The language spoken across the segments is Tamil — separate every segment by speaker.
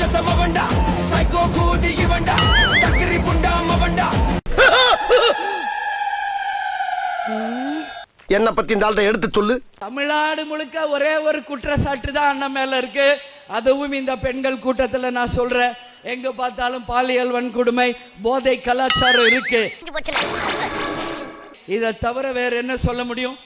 Speaker 1: ராட்சசமவண்டா சைக்கோ கூதி இவண்டா டக்கரி புண்டாமவண்டா.
Speaker 2: என்ன பத்தி இந்த ஆள்கிட்ட எடுத்து சொல்லு.
Speaker 3: தமிழ்நாடு முழுக்க ஒரே ஒரு குற்றச்சாட்டு தான் அண்ணன் மேல இருக்கு. அதுவும் இந்த பெண்கள் கூட்டத்துல நான் சொல்றேன், எங்க பார்த்தாலும் பாலியல் வன்கொடுமை, போதை கலாச்சாரம் இருக்கு. இதை தவிர வேற என்ன சொல்ல முடியும்?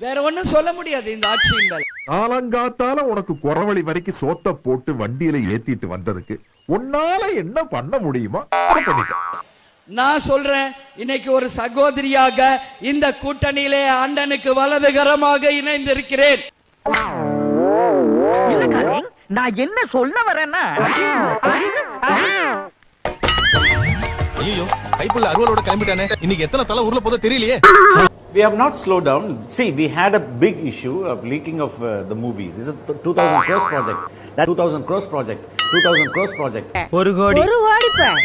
Speaker 3: வேற ஒண்ணும் சொல்ல முடியாது இந்த ஆட்சியின் மேல.
Speaker 4: காலங்காத்தால உனக்கு குறவழி வரைக்கும் சோத்த போட்டு வண்டியில ஏத்திட்டு வந்ததுக்கு உன்னால என்ன பண்ண முடியுமா பண்ணிக்க.
Speaker 3: நான் சொல்றேன், இன்னைக்கு ஒரு சகோதரியாக இந்த கூட்டணியிலே அண்ணனுக்கு வலதுகரமாக இணைந்திருக்கிறேன்.
Speaker 5: நான் என்ன சொல்ல வரேன்னா,
Speaker 6: ஐயோ கைப்புள்ள அருவலோட கிளம்பிட்டானே, இன்னைக்கு எத்தனை தலை ஊர்ல போதோ தெரியலையே.
Speaker 7: We have not slowed down. See, we had a big issue of leaking of the movie. This is a 2000 crores project. That 2000 crores project. 2000 crores project.
Speaker 5: ஒரு கோடி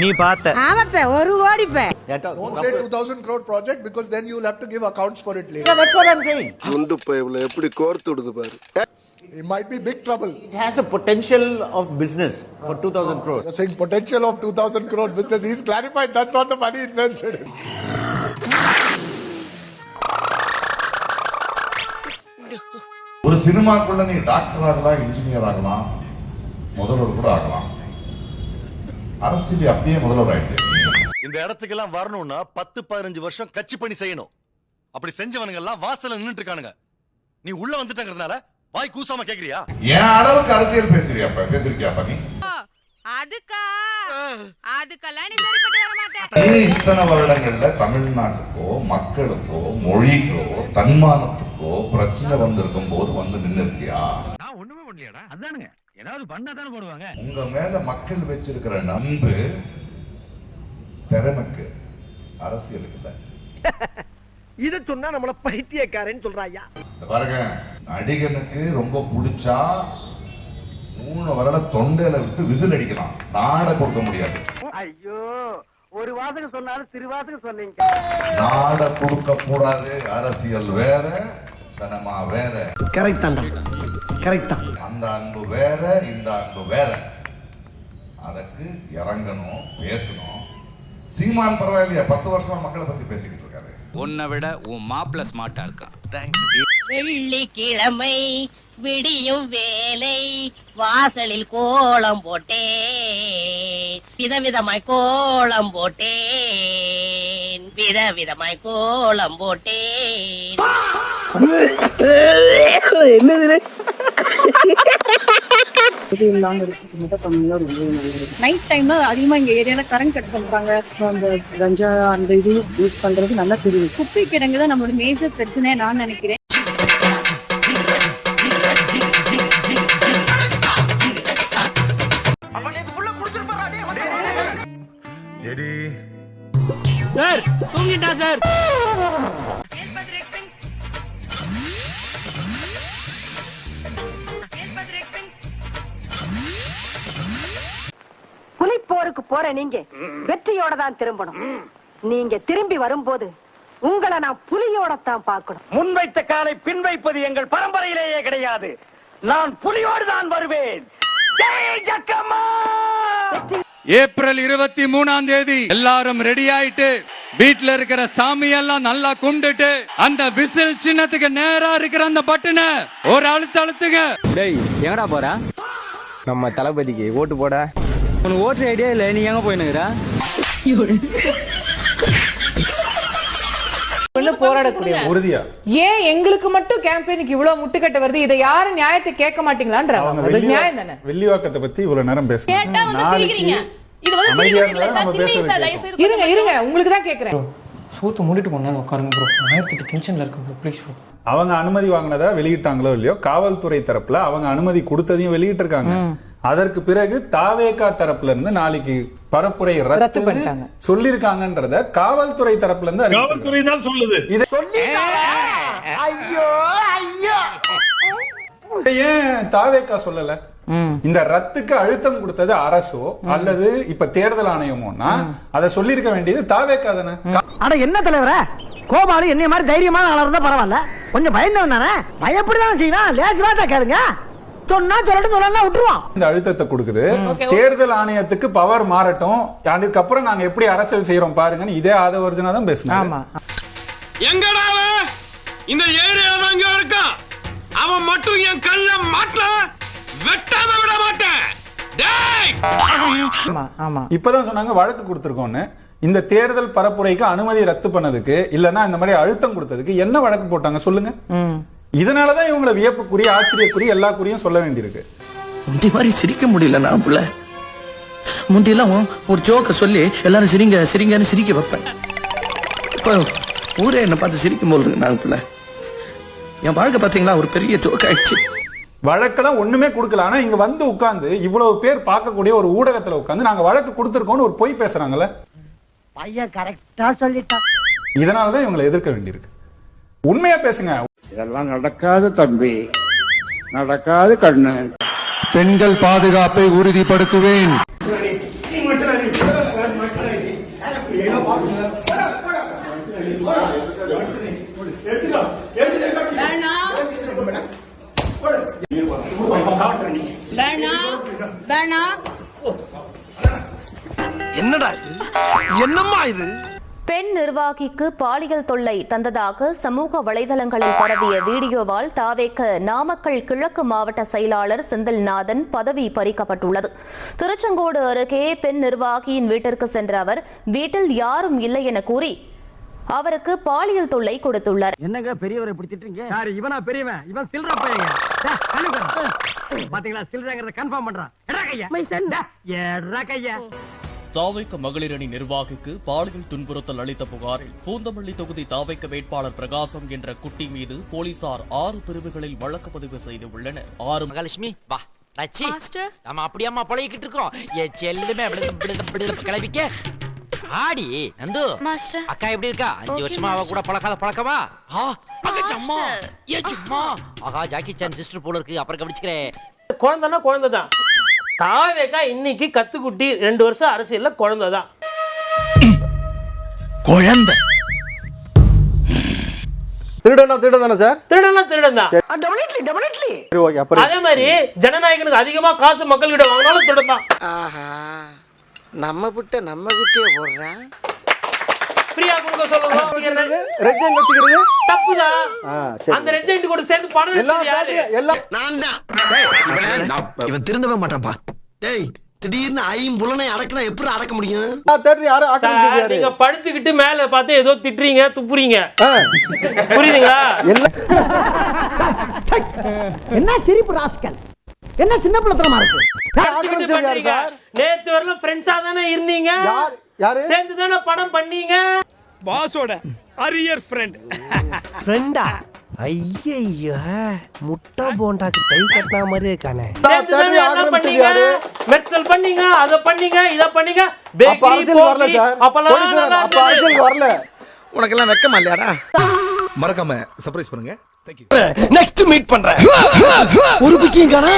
Speaker 5: நீ பார்த்த.
Speaker 8: ஆமாப்பா, ஒரு கோடி பே.
Speaker 9: Don't say 2000 crore project because then you will have to give accounts for it later.
Speaker 7: Yeah, that's what I'm saying.
Speaker 2: குண்டு பையல எப்படி கோர்த்துடுது பாரு.
Speaker 9: It might be big trouble.
Speaker 7: It has a potential of business for 2000 crores.
Speaker 9: You're saying potential of 2000 crore business. He's clarified that's not the money invested.
Speaker 4: ஒரு சினிமாக்குள்ள நீ டாக்டர் ஆகலாம், இன்ஜினியர் ஆகலாம், முதல்வர் கூட ஆகலாம். அரசியல் அப்படியே முதல்வர் ஆயிடுது.
Speaker 6: இந்த இடத்துக்கு எல்லாம் வரணும்னா 10-15 வருஷம் கட்சி பணி செய்யணும். அப்படி செஞ்சவனுங்க எல்லாம் வாசல்ல நின்னுட்டு இருக்கானுங்க. நீ உள்ள வந்துட்டங்கறதுனால வாய் கூசாம கேக்குறியா?
Speaker 4: ஏன் அளவுக்கு அரசியல் பேசுறியாப்பா நீ?
Speaker 8: அதுக்கெல்லாம் நீ சரிப்பட்டு வர மாட்டே.
Speaker 4: நீ இத்தனை வருடங்கள்ல தமிழ்நாட்டுக்கோ, மக்களுக்கோ, மொழிக்கோ, தன்மானத்துக்கோ பிரச்சனை வந்திருக்கும் போது வந்து நின்னு இருக்கியா?
Speaker 5: நான் ஒண்ணுமே பண்ணலையாடா. அதானுங்க, ஏதாவது பண்ணா தானே போடுவாங்க.
Speaker 4: உங்க மேல மக்கள் வச்சிருக்கிற நம்பு திறமைக்கு, அரசியலுக்கு இல்ல.
Speaker 5: இத சொன்னா நம்மள பைத்தியக்காரன்னு சொல்றாயா.
Speaker 4: பாருங்க, நடிகனுக்கு ரொம்ப பிடிச்சா 3 வருடம் தொண்டையில விட்டு விசில் அடிக்கலாம், நாட கொடுக்க முடியாது.
Speaker 5: ஐயோ, ஒரு வாசகம் சொன்னாலும் திருவாசகம் சொன்னீங்க.
Speaker 4: நாட கொடுக்க கூடாது. அரசியல் வேற, சினிமா வேற.
Speaker 5: கரெக்டா.
Speaker 4: அந்த அன்பு வேற, இந்த அன்பு வேற. அதுக்கு இறங்கணும், பேசணும். சீமான் பரவாயில்லையா, 10 வருஷமா மக்களை பத்தி பேசிக்கிட்டு இருக்காரு.
Speaker 1: உன்னை விட உன் மாப்பிள்ள ஸ்மார்ட்டா இருக்கான்.
Speaker 8: வெள்ளிக்கிழமை விடியும் வேலை வாசலில் கோலம் போட்டேன், விதவிதமாய் கோலம் போட்டேன், விதவிதமாய் கோலம் போட்டேன்.
Speaker 5: என்னது
Speaker 8: நைட் டைம்ல அதிகமா இங்க ஏரியால கரண்ட் கட் பண்றாங்க. அந்த கஞ்சா அந்த இது யூஸ் பண்றது நல்லா தெரியும். குப்பை கிடங்கு தான் நம்மளோட மேஜர் பிரச்சனையா நான் நினைக்கிறேன்.
Speaker 5: சார் தூங்கிட்டா சார்.
Speaker 8: புலிப்போருக்கு போற நீங்க வெற்றியோட தான் திரும்பணும். நீங்க திரும்பி வரும்போது உங்களை நான் புலியோட தான் பார்க்கணும்.
Speaker 5: முன்வைத்த காலை பின் வைப்பது எங்கள் பரம்பரையிலேயே கிடையாது. நான் புலியோடு தான் வருவேன். ஜெய் ஜக்கம்மா.
Speaker 3: ஏப்ரல் 23ஆம் தேதி எல்லாரும் ரெடி ஆயிட்டு வீட்டுல இருக்கிற சாமி எல்லாம் நல்லா கும்பிட்டுட்டு அந்த விசில் சின்னத்துக்கு நேரா இருக்கிற அந்த பட்டனை ஒரு அழுத்துங்க.
Speaker 5: டேய் எங்கடா போற?
Speaker 2: நம்ம தளபதிக்கு ஓட்டு போட.
Speaker 5: உனக்கு ஓட்டு ஐடியா இல்ல, நீ எங்க போயினுங்கற?
Speaker 7: போராடக்கூடிய உறுதியா
Speaker 8: ஏன் எங்களுக்கு மட்டும் கேம்பெயினுக்கு இவ்வளவு முட்டுக்கட்ட வருது? இதை யாரும் நியாயத்தை கேட்க மாட்டீங்களான்றாங்க. அது நியாயம் தானே?
Speaker 7: வெள்ளிவாக்கத்தை பத்தி இவ்வளவு நேரம் பேசுறோம்.
Speaker 8: இருங்க உங்களுக்கு தான் கேக்குறேன்.
Speaker 3: சூத்து மூடிட்டு கொண்டாந்து உட்காருங்க ப்ரோ. 1008 டென்ஷன்ல இருக்கு ப்ரோ, ப்ளீஸ் ப்ரோ.
Speaker 7: அவங்க அனுமதி வாங்கினதா வெளியிட்டாங்களோ இல்லையோ, காவல்துறை தரப்புல அவங்க அனுமதி கொடுத்ததையும் வெளியிட்டு இருக்காங்க. அதற்கு பிறகு தாவேகா தரப்புல இருந்து நாளைக்கு பரப்புரை ரத்து பண்ணிட்டாங்க சொல்லிருக்காங்கன்றத காவல்துறை தரப்புல இருந்து காவல்துறை தான் சொல்லுது.
Speaker 5: ஐயோ ஐயோ,
Speaker 7: ஏன் தாவேகா சொல்லல? இந்த ரத்துக்கு அழுத்தம் கொடுத்தது அரசோ அல்லது இப்ப தேர்தல் ஆணையமோனா அதை சொல்லிருக்க வேண்டியது தாவேகா தானே.
Speaker 5: அட என்ன தலைவரே, கோபாலு என்னைய மாதிரி தைரியமான ஆளா இருந்தா பரவாயில்ல, கொஞ்சம் பயந்தவன் தானே. பயப்படிதானே செய்யணும், லேசுவா தான் கேளுங்க. சொன்னா சொல்லட்டும் சொல்லலாம் விட்டுருவான்.
Speaker 7: இந்த அழுத்தத்தை கொடுக்குது. தேர்தல் ஆணையத்துக்கு பவர் மாறட்டும், அதுக்கப்புறம் நாங்க எப்படி அரசியல் செய்யறோம் பாருங்கன்னு இதே ஆதவர்ஜனா தான் பேசுனாங்க.
Speaker 3: எங்கடா இந்த ஏரியால தான் இங்க இருக்கான். அவன் மட்டும் என் கல்ல மாட்டல வெட்டாம விட மாட்டேன். டேய்
Speaker 7: இப்பதான் சொன்னாங்க வழக்கு கொடுத்திருக்கோம்னு. இந்த தேர்தல் பரப்புரைக்கு அனுமதி ரத்து பண்ணதுக்கு இல்லன்னா இந்த மாதிரி அழுத்தம் கொடுத்ததுக்கு என்ன வழக்கு போட்டாங்க சொல்லுங்க. இதனாலதான் இவங்களை வியப்புக்குரிய ஆச்சரியக்குரிய எல்லா குறியும் சொல்ல வேண்டியிருக்கு.
Speaker 5: முந்தி மாதிரி சிரிக்க முடியல நான் புள்ள. முந்தியெல்லாம் ஒரு ஜோக்க சொல்லி எல்லாரும் சிரிங்க சிரிங்கன்னு சிரிக்க வைப்பேன். இப்போ ஊரே என்ன பார்த்து சிரிக்கும் போது இருக்கு நான் புள்ள. என் வாழ்க்கை பாத்தீங்களா ஒரு பெரிய ஜோக் ஆயிடுச்சு.
Speaker 7: வழக்கெல்லாம் ஒண்ணுமே கொடுக்கல. ஆனா இங்க வந்து உட்கார்ந்து இவ்வளவு பேர் பார்க்கக்கூடிய ஒரு ஊடகத்துல உட்கார்ந்து நாங்க வழக்கு கொடுத்திருக்கோம்னு ஒரு பொய் பேசுறாங்கல்ல.
Speaker 5: பையன் கரெக்டா சொல்லிட்டான்.
Speaker 7: இதனாலதான் இவங்களை எதிர்க்க வேண்டியிருக்கு. உண்மையா பேசுங்க.
Speaker 9: இதெல்லாம் நடக்காது தம்பி, நடக்காது கண்ணு.
Speaker 2: பெண்கள் பாதுகாப்பை உறுதிப்படுத்துவேன்.
Speaker 1: என்னடா இது? என்னம்மா இது?
Speaker 10: பெண் நிர்வாகிக்கு பாலியல் தொல்லை தந்ததாக சமூக வலைதளங்களில் பரவிய வீடியோவால் தாவேக நாமக்கல் கிழக்கு மாவட்ட செயலாளர் செந்தில்நாதன் பதவி பறிக்கப்பட்டுள்ளது. திருச்செங்கோடு அருகே பெண் நிர்வாகியின் வீட்டிற்கு சென்ற அவர் வீட்டில் யாரும் இல்லை என கூறி அவருக்கு பாலியல் தொல்லை கொடுத்துள்ளார்.
Speaker 5: என்னங்க பெரியவரை பிடிச்சிட்டீங்க? யாரு இவனா பெரியவன்? இவன் சில்ற பையங்க. பாத்தீங்களா சில்றங்கறத கன்ஃபார்ம் பண்றான். எடா கையா. எடா கையா.
Speaker 11: தாவைக்க மகளிர் அணி நிர்வாகிக்கு பாலியல் துன்புறுத்தல் அளித்த புகாரில் பூந்தமல்லி தொகுதி தாவைக்க வேட்பாளர் பிரகாசம் என்ற குட்டி மீது போலீசார் 6 பிரிவுகளில் வழக்கு பதிவு செய்துள்ளனர். 6
Speaker 5: மகாலட்சுமி வா. நச்சி நம்ம அப்படியேமா பழகிக்கிட்டு இருக்கோம். என் செல்லுமே கிளம்பிக்க ஆடி நந்து அக்கா எப்படி இருக்கா? 5 வருஷமா அவ கூட பழக்காத பழக்கமா? அம்மா ஏ சும்மா ஆகா ஜாக்கி சான் சிஸ்டர் போல இருக்கு. அப்புறம் கவனிச்சுக்கிறேன்.
Speaker 12: குழந்தைன்னா குழந்தை தான். தாவேகா இன்னைக்கு கத்துக்குட்டி 2 வருஷம் அரசியல்ல குழந்தை தான்.
Speaker 1: குழந்தை
Speaker 2: திருடனா சார்?
Speaker 12: திருடனா திருடன் தான். அதே மாதிரி ஜனநாயகனுக்கு அதிகமா காசு மக்கள் கிட்ட வாங்கினாலும் திருடன் தான்.
Speaker 5: நம்ம கிட்ட நம்ம கிட்டே போடுறான்.
Speaker 12: ஃப்ரீயா கொடுக்க சொல்லுங்க.
Speaker 2: ரெஜெண்ட் வச்சுக்கிறது
Speaker 12: தப்புதான். அந்த ரெஜெண்ட் கூட சேர்ந்து பணம் எடுத்தது யாரு?
Speaker 1: நான் தான். இவன் திருந்தவே மாட்டான்ப்பா. டேய் திடீர்னு ஐம்புலனை அடக்கினா எப்படி அடக்க முடியும்?
Speaker 12: நீங்க படுத்துக்கிட்டு மேல பார்த்து ஏதோ திட்டுறீங்க துப்புறீங்க. புரியுதுங்களா?
Speaker 5: என்ன சிரிப்பு ராஸ்கல். என்ன சின்ன பிள்ளைத்தனமா இருக்கு.
Speaker 12: நேத்து வரல ஃப்ரெண்ட்ஸா தானே இருந்தீங்க. சேர்ந்து தானே படம் பண்ணீங்க.
Speaker 3: பாஸோட அரியர் ஃப்ரெண்ட்.
Speaker 5: ஃப்ரெண்டா? ஐயையா முட்டை போண்டாக்கு டை கட்டின மாதிரி இருக்கானே.
Speaker 12: சேர்ந்து தானே என்ன பண்ணீங்க? மெர்சல் பண்ணீங்க, அத பண்ணீங்க, இத பண்ணீங்க. பேக்கரி போகல. அப்பலாம்
Speaker 2: வரல.
Speaker 1: உனக்கெல்லாம் வெக்கமா இல்லையாடா? மறக்காம சர்ப்ரைஸ் பண்ணுங்க. Thank you. நெக்ஸ்ட் மீட் பண்றேன். ஒரு பிக்கிங் காணா?